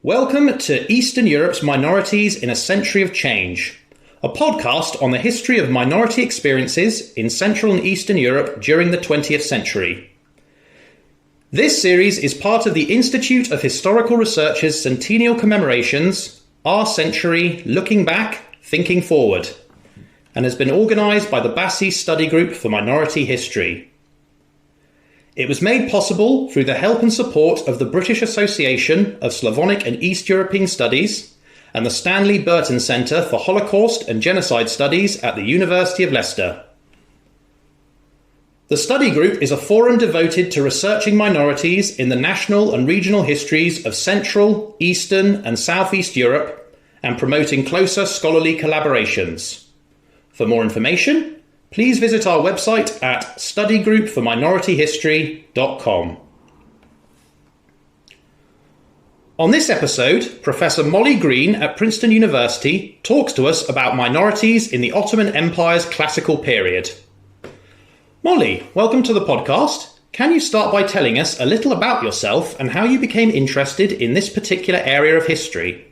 Welcome to Eastern Europe's Minorities in a Century of Change, a podcast on the history of minority experiences in Central and Eastern Europe during the 20th century. This series is part of the Institute of Historical Research's centennial commemorations, Our Century, Looking Back, Thinking Forward, and has been organised by the Bassi Study Group for Minority History. It was made possible through the help and support of the British Association of Slavonic and East European Studies and the Stanley Burton Centre for Holocaust and Genocide Studies at the University of Leicester. The study group is a forum devoted to researching minorities in the national and regional histories of Central, Eastern and Southeast Europe and promoting closer scholarly collaborations. For more information, please visit our website at studygroupforminorityhistory.com. On this episode, Professor Molly Greene at Princeton University talks to us about minorities in the Ottoman Empire's classical period. Molly, welcome to the podcast. Can you start by telling us a little about yourself and how you became interested in this particular area of history?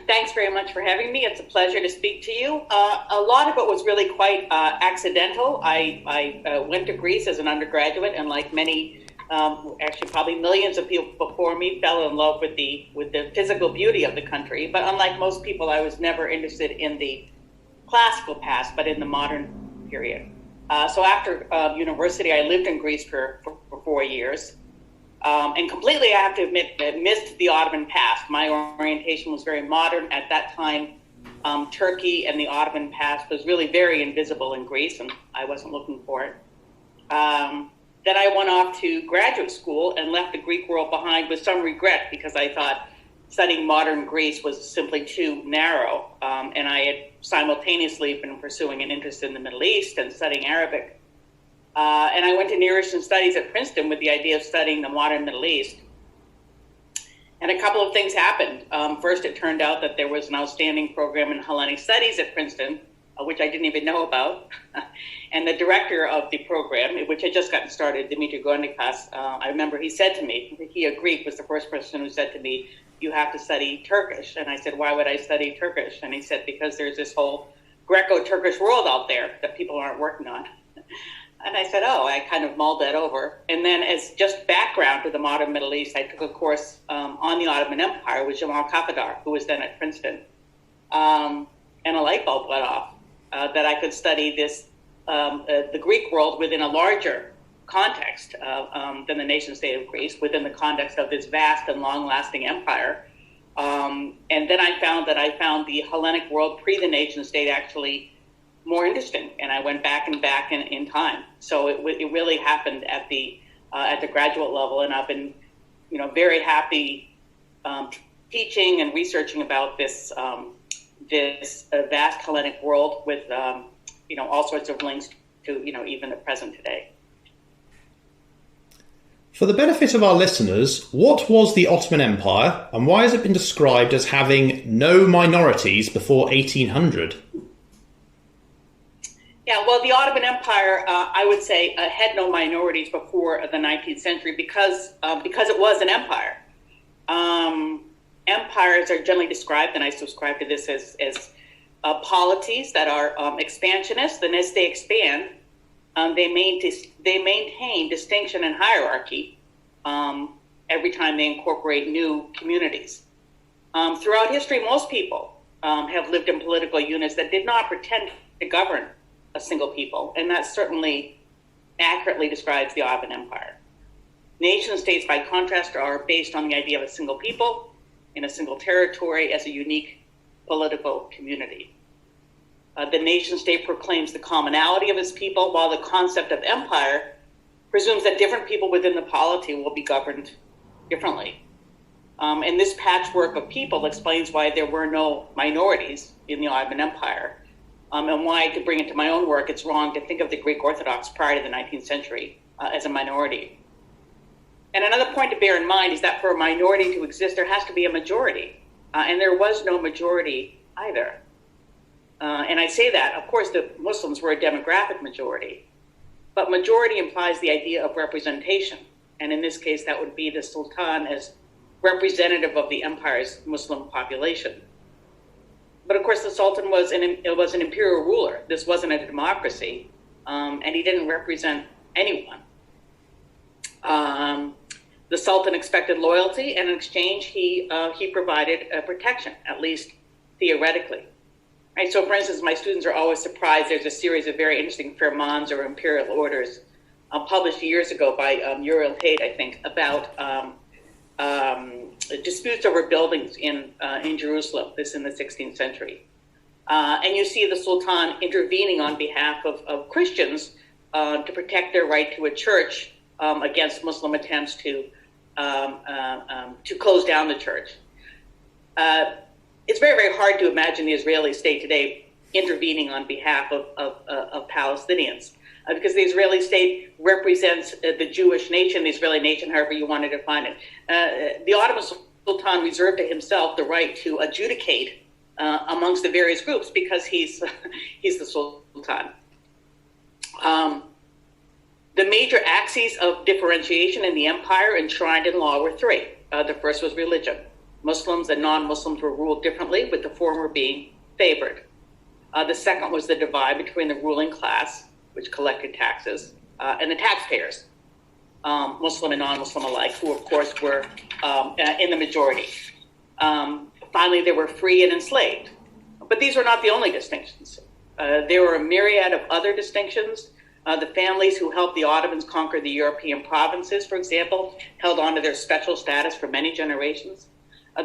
Thanks very much for having me. It's a pleasure to speak to you. A lot of it was really quite accidental. I went to Greece as an undergraduate, and like many, actually probably millions of people before me, fell in love with the physical beauty of the country. But unlike most people, I was never interested in the classical past, but in the modern period. So after university, I lived in Greece for 4 years. And completely, I have to admit, missed the Ottoman past. My orientation was very modern. At that time, Turkey and the Ottoman past was really very invisible in Greece, and I wasn't looking for it. Then I went off to graduate school and left the Greek world behind with some regret, because I thought studying modern Greece was simply too narrow. And I had simultaneously been pursuing an interest in the Middle East and studying Arabic. And I went to Near Eastern Studies at Princeton with the idea of studying the modern Middle East. And a couple of things happened. First, it turned out that there was an outstanding program in Hellenic Studies at Princeton, which I didn't even know about. And the director of the program, which had just gotten started, Dimitri Gondikas, I remember he said to me, he, a Greek, was the first person who said to me, "You have to study Turkish." And I said, "Why would I study Turkish?" And he said, "Because there's this whole Greco-Turkish world out there that people aren't working on." And I said, oh, I kind of mulled that over. And then as just background to the modern Middle East, I took a course on the Ottoman Empire with Jamal Kafadar, who was then at Princeton. And a light bulb went off that I could study this, the Greek world within a larger context than the nation state of Greece, within the context of this vast and long-lasting empire. And then I found the Hellenic world pre the nation state actually more interesting, and I went back in time. So it really happened at the graduate level, and I've been, very happy teaching and researching about this vast Hellenic world with all sorts of links to even the present today. For the benefit of our listeners, what was the Ottoman Empire, and why has it been described as having no minorities before 1800? Yeah, well, the Ottoman Empire, I would say, had no minorities before the 19th century because it was an empire. Empires are generally described, and I subscribe to this, as polities that are expansionist, and as they expand, they maintain distinction and hierarchy every time they incorporate new communities. Throughout history, most people have lived in political units that did not pretend to govern a single people, and that certainly accurately describes the Ottoman Empire. Nation states, by contrast, are based on the idea of a single people in a single territory as a unique political community. The nation state proclaims the commonality of its people, while the concept of empire presumes that different people within the polity will be governed differently. And this patchwork of people explains why there were no minorities in the Ottoman Empire. And why, to bring it to my own work, it's wrong to think of the Greek Orthodox prior to the 19th century as a minority. And another point to bear in mind is that for a minority to exist, there has to be a majority. And there was no majority either. And I say that, of course, the Muslims were a demographic majority, but majority implies the idea of representation. And in this case, that would be the Sultan as representative of the empire's Muslim population. But of course, the Sultan was an imperial ruler. This wasn't a democracy, and he didn't represent anyone. The Sultan expected loyalty, and in exchange, he provided protection, at least theoretically. Right. So, for instance, my students are always surprised. There's a series of very interesting firmans or imperial orders published years ago by Uriel Haidt, I think, about disputes over buildings in Jerusalem. This in the 16th century, and you see the Sultan intervening on behalf of Christians to protect their right to a church against Muslim attempts to close down the church. It's very, very hard to imagine the Israeli state today intervening on behalf of Palestinians, because the Israeli state represents the Jewish nation, the Israeli nation, however you want to define it. The Ottoman Sultan reserved to himself the right to adjudicate amongst the various groups because he's the Sultan. The major axes of differentiation in the empire enshrined in law were three. The first was religion. Muslims and non-Muslims were ruled differently, with the former being favored. The second was the divide between the ruling class, which collected taxes, and the taxpayers, Muslim and non-Muslim alike, who of course were in the majority. Finally, there were free and enslaved. But these were not the only distinctions. There were a myriad of other distinctions. The families who helped the Ottomans conquer the European provinces, for example, held on to their special status for many generations.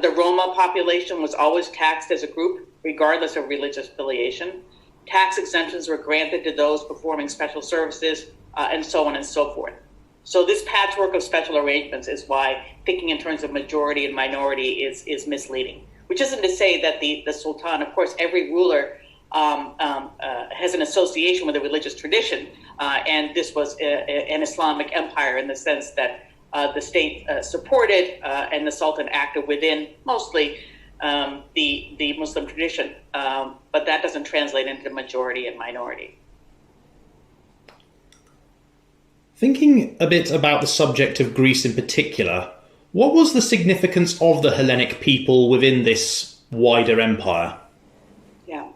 The Roma population was always taxed as a group, regardless of religious affiliation. Tax exemptions were granted to those performing special services, and so on and so forth. So this patchwork of special arrangements is why thinking in terms of majority and minority is misleading, which isn't to say that the Sultan, of course, every ruler has an association with a religious tradition, and this was an Islamic empire in the sense that the state supported and the Sultan acted within mostly the Muslim tradition, but that doesn't translate into majority and minority. Thinking a bit about the subject of Greece in particular, what was the significance of the Hellenic people within this wider empire? Yeah.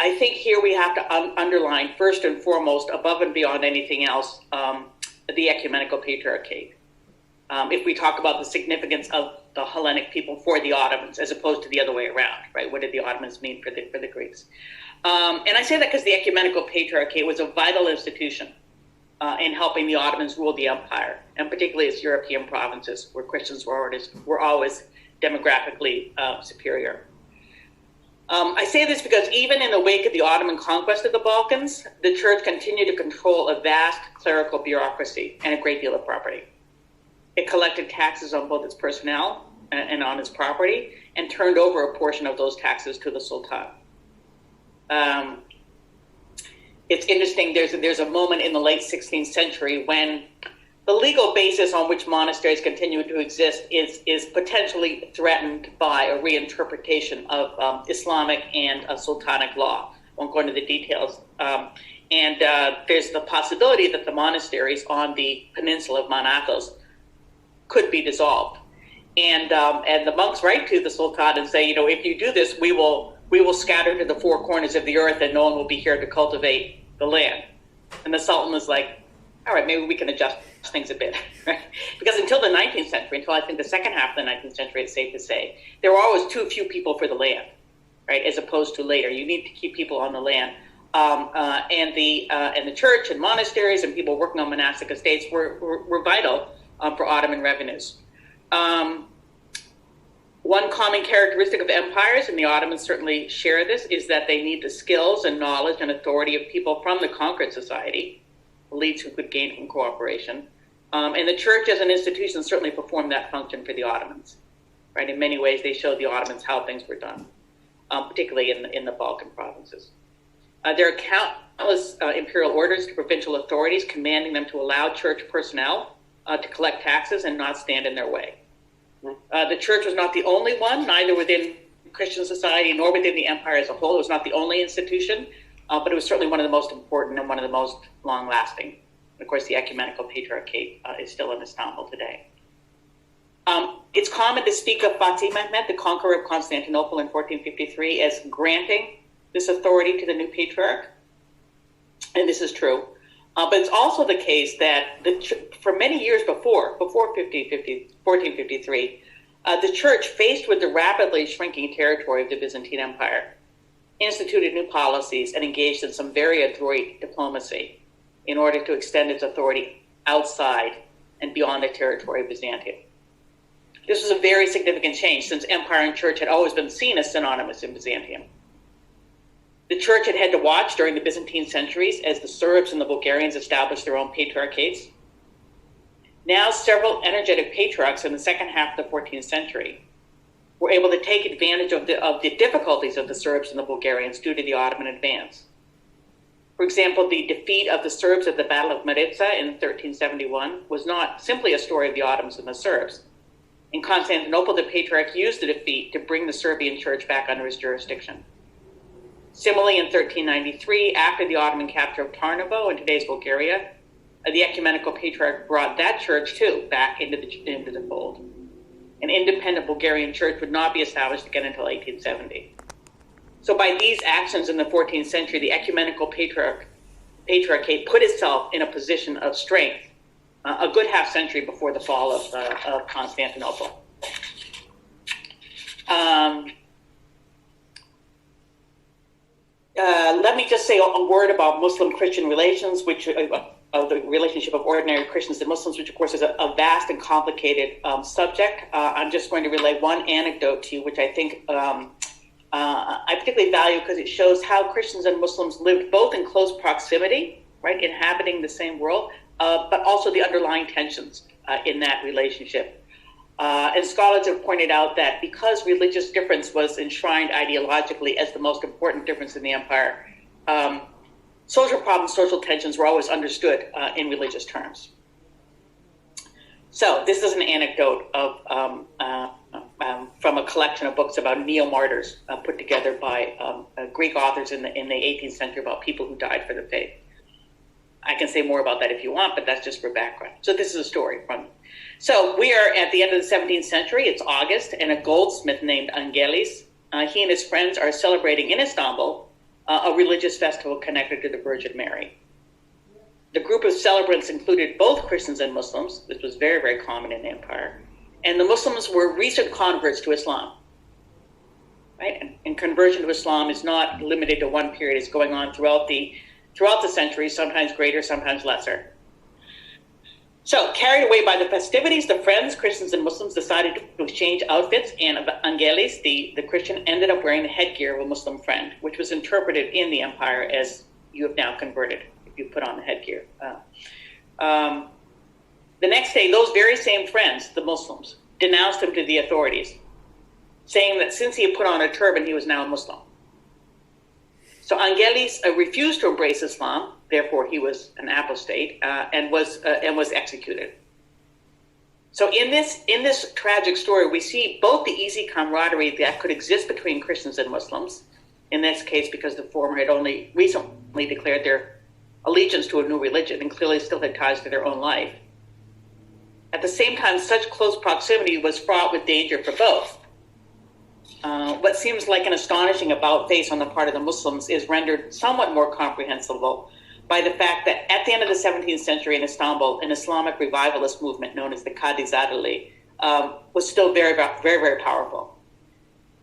I think here we have to underline, first and foremost, above and beyond anything else, the ecumenical patriarchate. If we talk about the significance of the Hellenic people for the Ottomans, as opposed to the other way around, right? What did the Ottomans mean for the Greeks? And I say that because the ecumenical patriarchate was a vital institution in helping the Ottomans rule the empire, and particularly its European provinces, where Christians were always demographically superior. I say this because even in the wake of the Ottoman conquest of the Balkans, the church continued to control a vast clerical bureaucracy and a great deal of property. It collected taxes on both its personnel and on its property, and turned over a portion of those taxes to the Sultan. It's interesting, there's a moment in the late 16th century when the legal basis on which monasteries continue to exist is potentially threatened by a reinterpretation of Islamic and Sultanic law. Won't go into the details. And there's the possibility that the monasteries on the peninsula of Manakos could be dissolved. And the monks write to the Sultan and say, if you do this, we will scatter to the four corners of the earth and no one will be here to cultivate the land. And the Sultan was like, all right, maybe we can adjust things a bit, right? Because until the 19th century, until I think the second half of the 19th century, it's safe to say, there were always too few people for the land, right? As opposed to later. You need to keep people on the land. And the church and monasteries and people working on monastic estates were vital for Ottoman revenues. One common characteristic of empires, and the Ottomans certainly share this, is that they need the skills and knowledge and authority of people from the conquered society, elites who could gain from cooperation. And the church as an institution certainly performed that function for the Ottomans. Right? In many ways, they showed the Ottomans how things were done, particularly in the Balkan provinces. There are countless imperial orders to provincial authorities commanding them to allow church personnel to collect taxes and not stand in their way. The church was not the only one, neither within Christian society nor within the empire as a whole. It was not the only institution, but it was certainly one of the most important and one of the most long-lasting. Of course, the ecumenical patriarchate is still in Istanbul today. common to speak of Fatih Mehmet, the conqueror of Constantinople in 1453, as granting this authority to the new patriarch. And this is true. But it's also the case that for many years before 1453, the church, faced with the rapidly shrinking territory of the Byzantine Empire, instituted new policies and engaged in some very adroit diplomacy in order to extend its authority outside and beyond the territory of Byzantium. This was a very significant change, since empire and church had always been seen as synonymous in Byzantium. The church had had to watch during the Byzantine centuries as the Serbs and the Bulgarians established their own patriarchates. Now, several energetic patriarchs in the second half of the 14th century were able to take advantage of the difficulties of the Serbs and the Bulgarians due to the Ottoman advance. For example, the defeat of the Serbs at the Battle of Maritsa in 1371 was not simply a story of the Ottomans and the Serbs. In Constantinople, the patriarch used the defeat to bring the Serbian church back under his jurisdiction. Similarly, in 1393, after the Ottoman capture of Tarnovo in today's Bulgaria, the ecumenical patriarch brought that church, too, back into the fold. An independent Bulgarian church would not be established again until 1870. So by these actions in the 14th century, the ecumenical patriarchate put itself in a position of strength a good half century before the fall of Constantinople. Let me just say a word about Muslim-Christian relations, which of the relationship of ordinary Christians and Muslims, which of course is a vast and complicated subject. I'm just going to relay one anecdote to you, which I think I particularly value because it shows how Christians and Muslims lived both in close proximity, right, inhabiting the same world, but also the underlying tensions in that relationship. And scholars have pointed out that because religious difference was enshrined ideologically as the most important difference in the empire, social problems, social tensions were always understood in religious terms. So this is an anecdote from a collection of books about neo-martyrs put together by Greek authors in the 18th century about people who died for the faith. I can say more about that if you want, but that's just for background. So this is a story from. So we are at the end of the 17th century. It's August, and a goldsmith named Angelis, he and his friends are celebrating in Istanbul a religious festival connected to the Virgin Mary. The group of celebrants included both Christians and Muslims. This was very, very common in the empire. And the Muslims were recent converts to Islam. Right? And conversion to Islam is not limited to one period. It's going on throughout the centuries, sometimes greater, sometimes lesser. So, carried away by the festivities, the friends, Christians and Muslims, decided to exchange outfits, and Angelis, the Christian, ended up wearing the headgear of a Muslim friend, which was interpreted in the empire as you have now converted, if you put on the headgear. The next day, those very same friends, the Muslims, denounced him to the authorities, saying that since he had put on a turban, he was now a Muslim. So Angelis refused to embrace Islam, therefore he was an apostate, and was executed. So in this tragic story, we see both the easy camaraderie that could exist between Christians and Muslims, in this case because the former had only recently declared their allegiance to a new religion and clearly still had ties to their own life. At the same time, such close proximity was fraught with danger for both. What seems like an astonishing about-face on the part of the Muslims is rendered somewhat more comprehensible by the fact that at the end of the 17th century in Istanbul, an Islamic revivalist movement known as the Kadizadeli was still very, very, very powerful.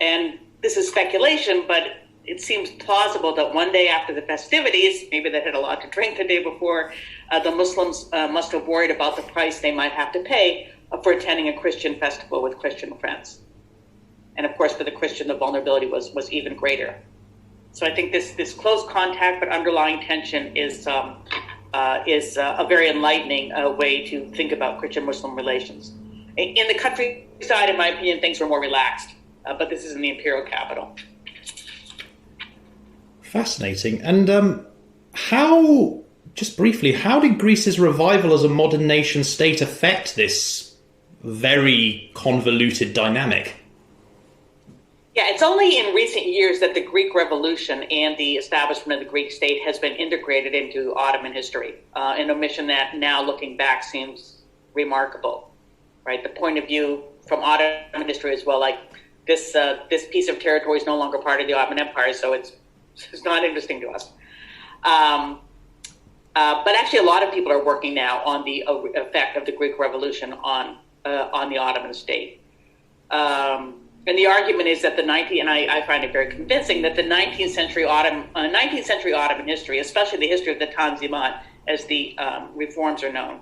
And this is speculation, but it seems plausible that one day after the festivities, maybe they had a lot to drink the day before, the Muslims must have worried about the price they might have to pay for attending a Christian festival with Christian friends. And of course, for the Christian, the vulnerability was even greater. So I think this close contact but underlying tension is a very enlightening way to think about Christian-Muslim relations. In the countryside, in my opinion, things were more relaxed, but this is in the imperial capital. Fascinating. And just briefly, how did Greece's revival as a modern nation state affect this very convoluted dynamic? Yeah, it's only in recent years that the Greek Revolution and the establishment of the Greek state has been integrated into Ottoman history, an omission that now looking back seems remarkable, right? The point of view from Ottoman history as well, like this piece of territory is no longer part of the Ottoman Empire, so it's not interesting to us. But actually, a lot of people are working now on the effect of the Greek Revolution on the Ottoman state. And the argument is that I find it very convincing that the 19th century Ottoman history, especially the history of the Tanzimat, as the reforms are known,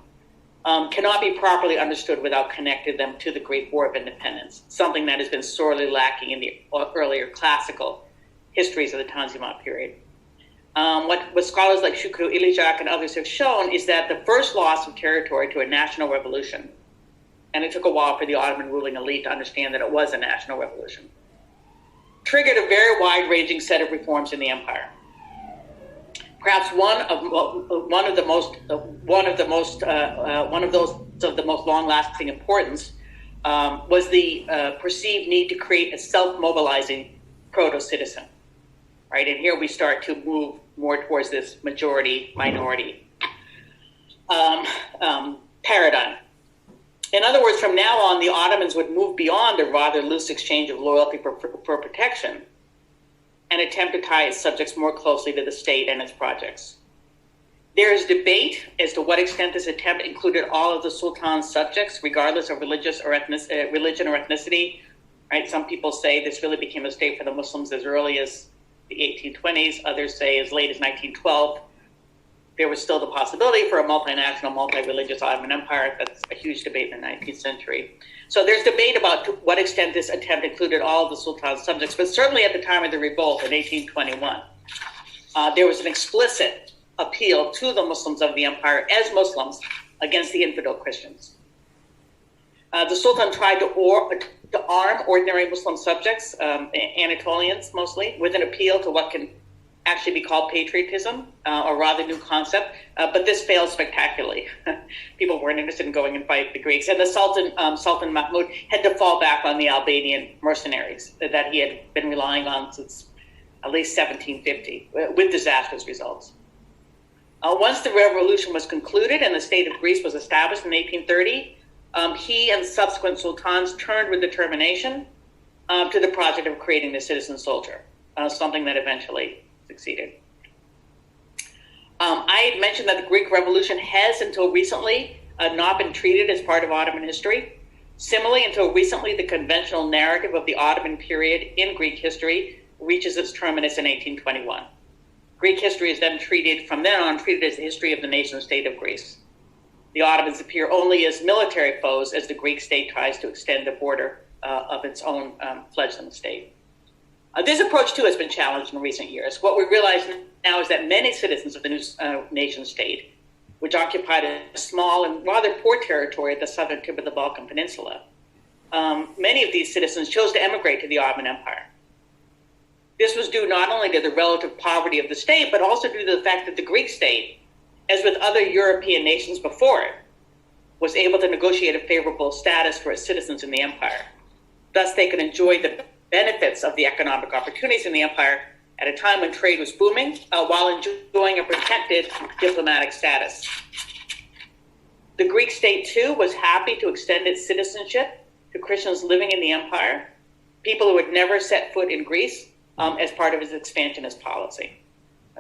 cannot be properly understood without connecting them to the Greek War of Independence, something that has been sorely lacking in the earlier classical histories of the Tanzimat period. What scholars like Shukru Ilijak and others have shown is that the first loss of territory to a national revolution, and it took a while for the Ottoman ruling elite to understand that it was a national revolution, triggered a very wide-ranging set of reforms in the empire. Perhaps one of the most long-lasting importance was the perceived need to create a self-mobilizing proto-citizen. Right, and here we start to move more towards this majority-minority paradigm. In other words, from now on, the Ottomans would move beyond a rather loose exchange of loyalty for protection and attempt to tie its subjects more closely to the state and its projects. There is debate as to what extent this attempt included all of the Sultan's subjects, regardless of religion or ethnicity. Right? Some people say this really became a state for the Muslims as early as the 1820s. Others say as late as 1912. There was still the possibility for a multinational, multi-religious Ottoman Empire. That's a huge debate in the 19th century. So there's debate about to what extent this attempt included all of the Sultan's subjects, but certainly at the time of the revolt in 1821, there was an explicit appeal to the Muslims of the empire as Muslims against the infidel Christians. The Sultan tried to arm ordinary Muslim subjects, Anatolians mostly, with an appeal to what can actually be called patriotism, a rather new concept, but this failed spectacularly. People weren't interested in going and fight the Greeks, and the Sultan Mahmud had to fall back on the Albanian mercenaries that he had been relying on since at least 1750, with disastrous results. Once the revolution was concluded and the state of Greece was established in 1830, he and subsequent sultans turned with determination to the project of creating the citizen soldier, something that eventually succeeded. I had mentioned that the Greek Revolution has, until recently, not been treated as part of Ottoman history. Similarly, until recently, the conventional narrative of the Ottoman period in Greek history reaches its terminus in 1821. Greek history is then from then on treated as the history of the nation-state of Greece. The Ottomans appear only as military foes as the Greek state tries to extend the border of its own fledgling state. This approach, too, has been challenged in recent years. What we realize now is that many citizens of the new nation-state, which occupied a small and rather poor territory at the southern tip of the Balkan Peninsula, many of these citizens chose to emigrate to the Ottoman Empire. This was due not only to the relative poverty of the state, but also due to the fact that the Greek state, as with other European nations before it, was able to negotiate a favorable status for its citizens in the empire. Thus, they could enjoy the benefits of the economic opportunities in the empire at a time when trade was booming, while enjoying a protected diplomatic status. The Greek state, too, was happy to extend its citizenship to Christians living in the empire, people who had never set foot in Greece, as part of its expansionist policy.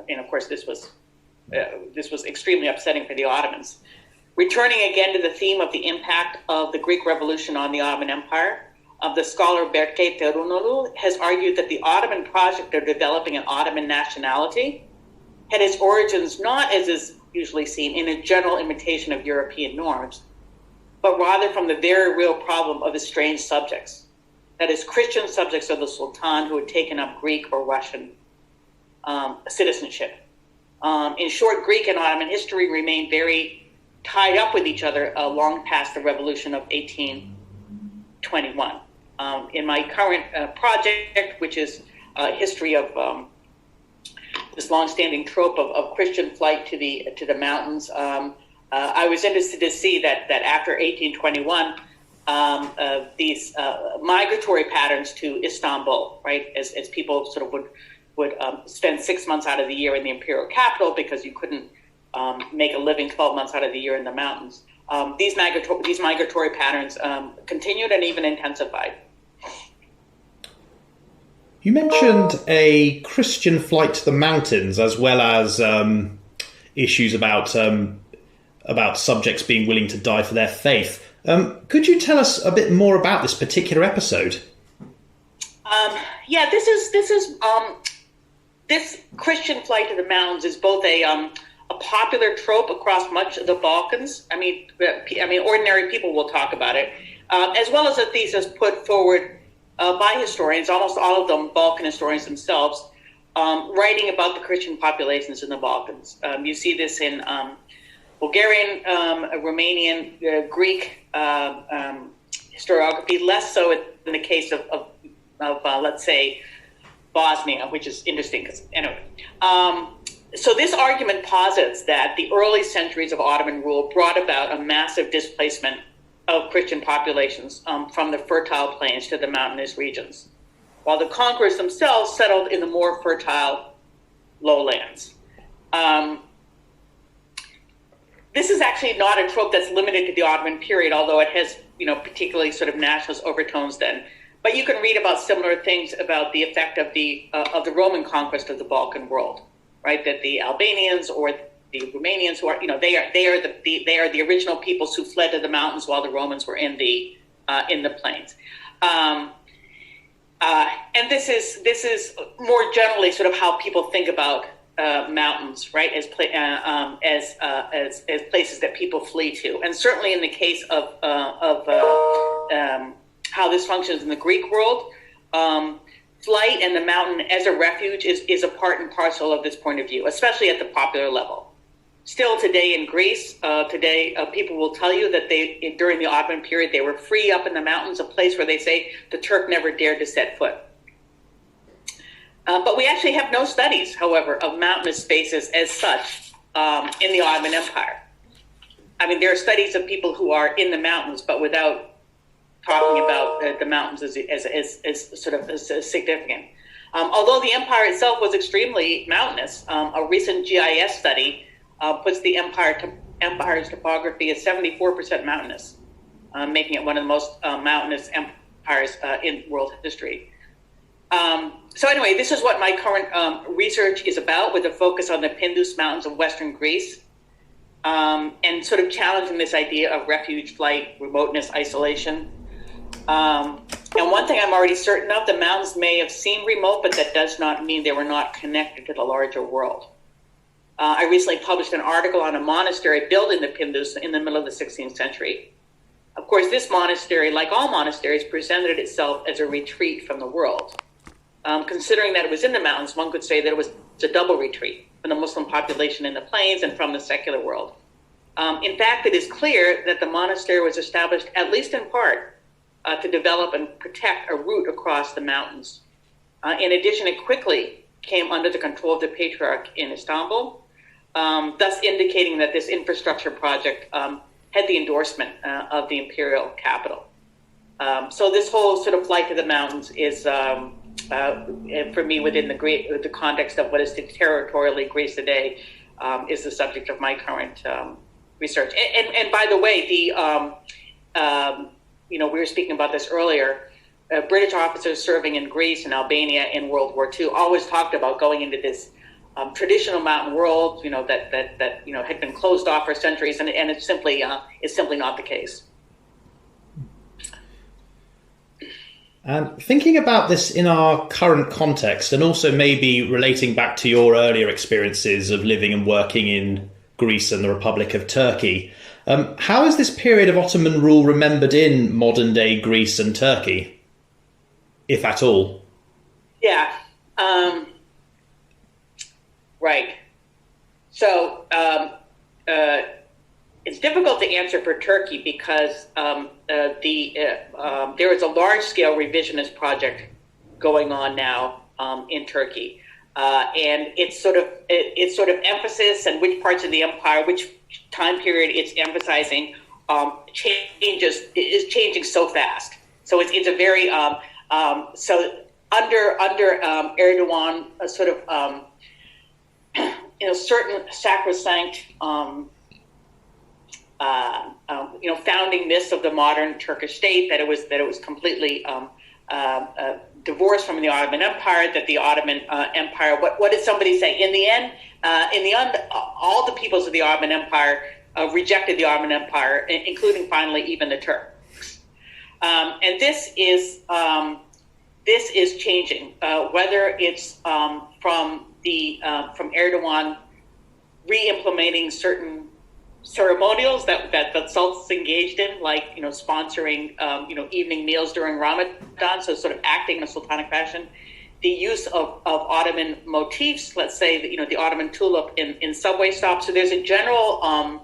And of course, this was extremely upsetting for the Ottomans. Returning again to the theme of the impact of the Greek Revolution on the Ottoman Empire, the scholar Berke Terunolu has argued that the Ottoman project of developing an Ottoman nationality had its origins not, as is usually seen, in a general imitation of European norms, but rather from the very real problem of estranged subjects. That is, Christian subjects of the Sultan who had taken up Greek or Russian citizenship. In short, Greek and Ottoman history remained very tied up with each other long past the revolution of 1821. In my current project, which is a history of this long-standing trope of Christian flight to the mountains, I was interested to see that after 1821, these migratory patterns to Istanbul, right, as people sort of would spend 6 months out of the year in the imperial capital because you couldn't make a living 12 months out of the year in the mountains, these migratory patterns continued and even intensified. You mentioned a Christian flight to the mountains, as well as issues about subjects being willing to die for their faith. Could you tell us a bit more about this particular episode? This Christian flight to the mountains is both a popular trope across much of the Balkans. I mean, ordinary people will talk about it, as well as a thesis put forward by historians, almost all of them Balkan historians themselves, writing about the Christian populations in the Balkans. You see this in Bulgarian, Romanian, Greek historiography, less so in the case of let's say, Bosnia, which is interesting because, anyway. So this argument posits that the early centuries of Ottoman rule brought about a massive displacement of Christian populations from the fertile plains to the mountainous regions, while the conquerors themselves settled in the more fertile lowlands. This is actually not a trope that's limited to the Ottoman period, although it has, particularly sort of nationalist overtones then. But you can read about similar things about the effect of the Roman conquest of the Balkan world, right? That the Albanians or the Romanians, who are, they are the original peoples who fled to the mountains while the Romans were in the plains. And this is more generally sort of how people think about mountains, right? As places that people flee to, and certainly in the case of how this functions in the Greek world, flight and the mountain as a refuge is a part and parcel of this point of view, especially at the popular level. Still today in Greece, people will tell you that during the Ottoman period, they were free up in the mountains, a place where they say the Turk never dared to set foot. But we actually have no studies, however, of mountainous spaces as such in the Ottoman Empire. I mean, there are studies of people who are in the mountains, but without talking about the mountains as significant. Although the empire itself was extremely mountainous, a recent GIS study puts the empire's topography as 74% mountainous, making it one of the most mountainous empires in world history. So anyway, this is what my current research is about, with a focus on the Pindus Mountains of Western Greece, and sort of challenging this idea of refuge, flight, remoteness, isolation. And one thing I'm already certain of, the mountains may have seemed remote, but that does not mean they were not connected to the larger world. I recently published an article on a monastery built in the Pindus in the middle of the 16th century. Of course, this monastery, like all monasteries, presented itself as a retreat from the world. Considering that it was in the mountains, one could say that it was a double retreat from the Muslim population in the plains and from the secular world. In fact, it is clear that the monastery was established, at least in part, to develop and protect a route across the mountains. In addition, it quickly came under the control of the Patriarch in Istanbul, thus indicating that this infrastructure project had the endorsement of the imperial capital. So this whole sort of flight to the mountains is, for me, within the context of what is territorially Greece today, is the subject of my current research. And by the way, we were speaking about this earlier. British officers serving in Greece and Albania in World War II always talked about going into this traditional mountain world, that had been closed off for centuries, and it's simply not the case. And thinking about this in our current context, and also maybe relating back to your earlier experiences of living and working in Greece and the Republic of Turkey, how is this period of Ottoman rule remembered in modern-day Greece and Turkey, if at all? Yeah. Right. So it's difficult to answer for Turkey because there is a large-scale revisionist project going on now in Turkey, and it's sort of emphasis and which parts of the empire, which time period it's emphasizing, is changing so fast. So it's a very so under Erdogan, a sort of certain sacrosanct founding myths of the modern Turkish state, that it was completely divorced from the Ottoman Empire, that the Ottoman Empire, what did somebody say? In the end, all the peoples of the Ottoman Empire rejected the Ottoman Empire, including finally even the Turks. And this is changing, whether it's from Erdogan re-implementing certain ceremonials that the Sultan's engaged in, like sponsoring evening meals during Ramadan, so sort of acting in a sultanic fashion. The use of Ottoman motifs, let's say the Ottoman tulip in subway stops. So there's a general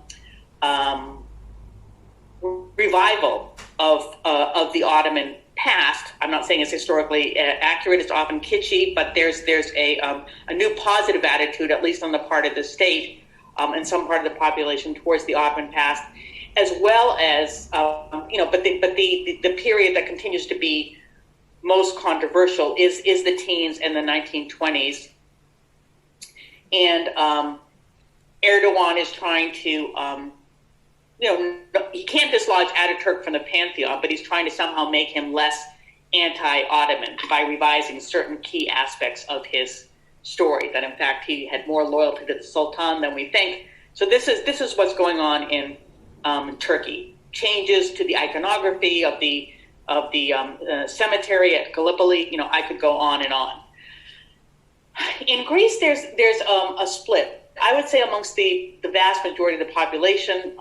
revival of the Ottoman past. I'm not saying it's historically accurate. It's often kitschy, but there's a new positive attitude, at least on the part of the state and some part of the population, towards the Ottoman past, as well as but the period that continues to be most controversial is the teens and the 1920s, and Erdogan is trying to. He can't dislodge Ataturk from the pantheon, but he's trying to somehow make him less anti-Ottoman by revising certain key aspects of his story, that in fact he had more loyalty to the Sultan than we think. So this is what's going on in Turkey. Changes to the iconography of the cemetery at Gallipoli. I could go on and on. In Greece, there's a split. I would say amongst the vast majority of the population.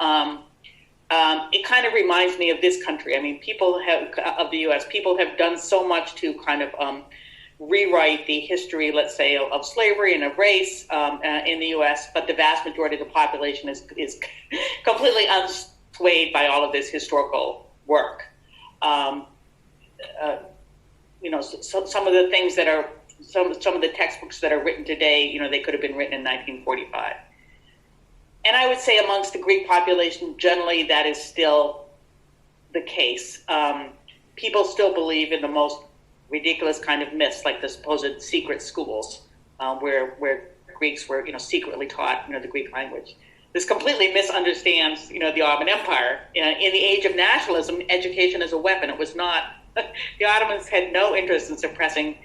It kind of reminds me of this country. I mean, of the U.S. People have done so much to kind of rewrite the history, let's say, of slavery and of race in the U.S., but the vast majority of the population is completely unswayed by all of this historical work. Some of the things that are some of the textbooks that are written today, they could have been written in 1945. And I would say amongst the Greek population, generally, that is still the case. People still believe in the most ridiculous kind of myths, like the supposed secret schools, where Greeks were, secretly taught, the Greek language. This completely misunderstands, the Ottoman Empire. In the age of nationalism, education is a weapon. It was not. The Ottomans had no interest in suppressing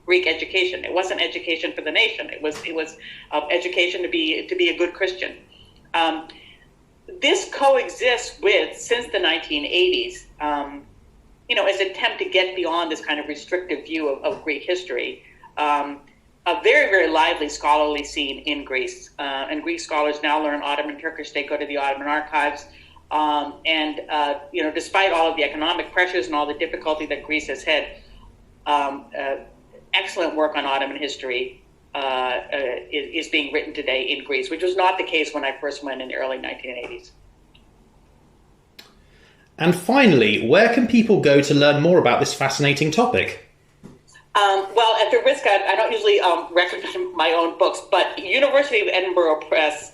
Greek education. It wasn't education for the nation. It was education to be a good Christian. This coexists with, since the 1980s, as an attempt to get beyond this kind of restrictive view of Greek history, a very, very lively scholarly scene in Greece. And Greek scholars now learn Ottoman Turkish. They go to the Ottoman archives. Despite all of the economic pressures and all the difficulty that Greece has had, excellent work on Ottoman history is being written today in Greece, which was not the case when I first went in the early 1980s. And finally, where can people go to learn more about this fascinating topic? Well, at the risk, I don't usually recommend my own books, but University of Edinburgh Press,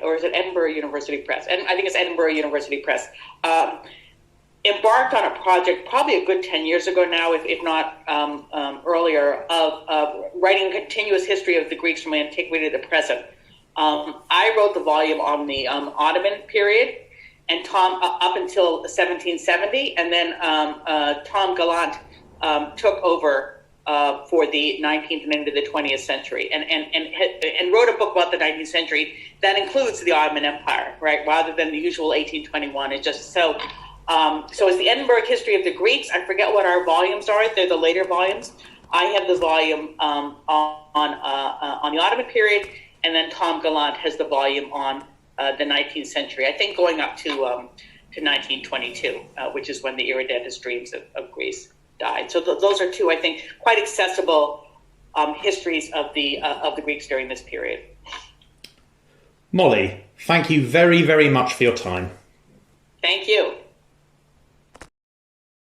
or is it Edinburgh University Press? And I think it's Edinburgh University Press. Embarked on a project probably a good 10 years ago now, if not earlier, of writing a continuous history of the Greeks from antiquity to the present. I wrote the volume on the Ottoman period, and Tom up until 1770, and then Tom Gallant took over for the 19th and into the 20th century, and wrote a book about the 19th century that includes the Ottoman Empire, right? Rather than the usual 1821. It's just so. So it's the Edinburgh History of the Greeks. I forget what our volumes are. They're the later volumes. I have the volume on the Ottoman period, and then Tom Gallant has the volume on the 19th century. I think going up to 1922, which is when the Irredentist dreams of Greece died. So those are two, I think, quite accessible histories of the Greeks during this period. Molly, thank you very, very much for your time. Thank you.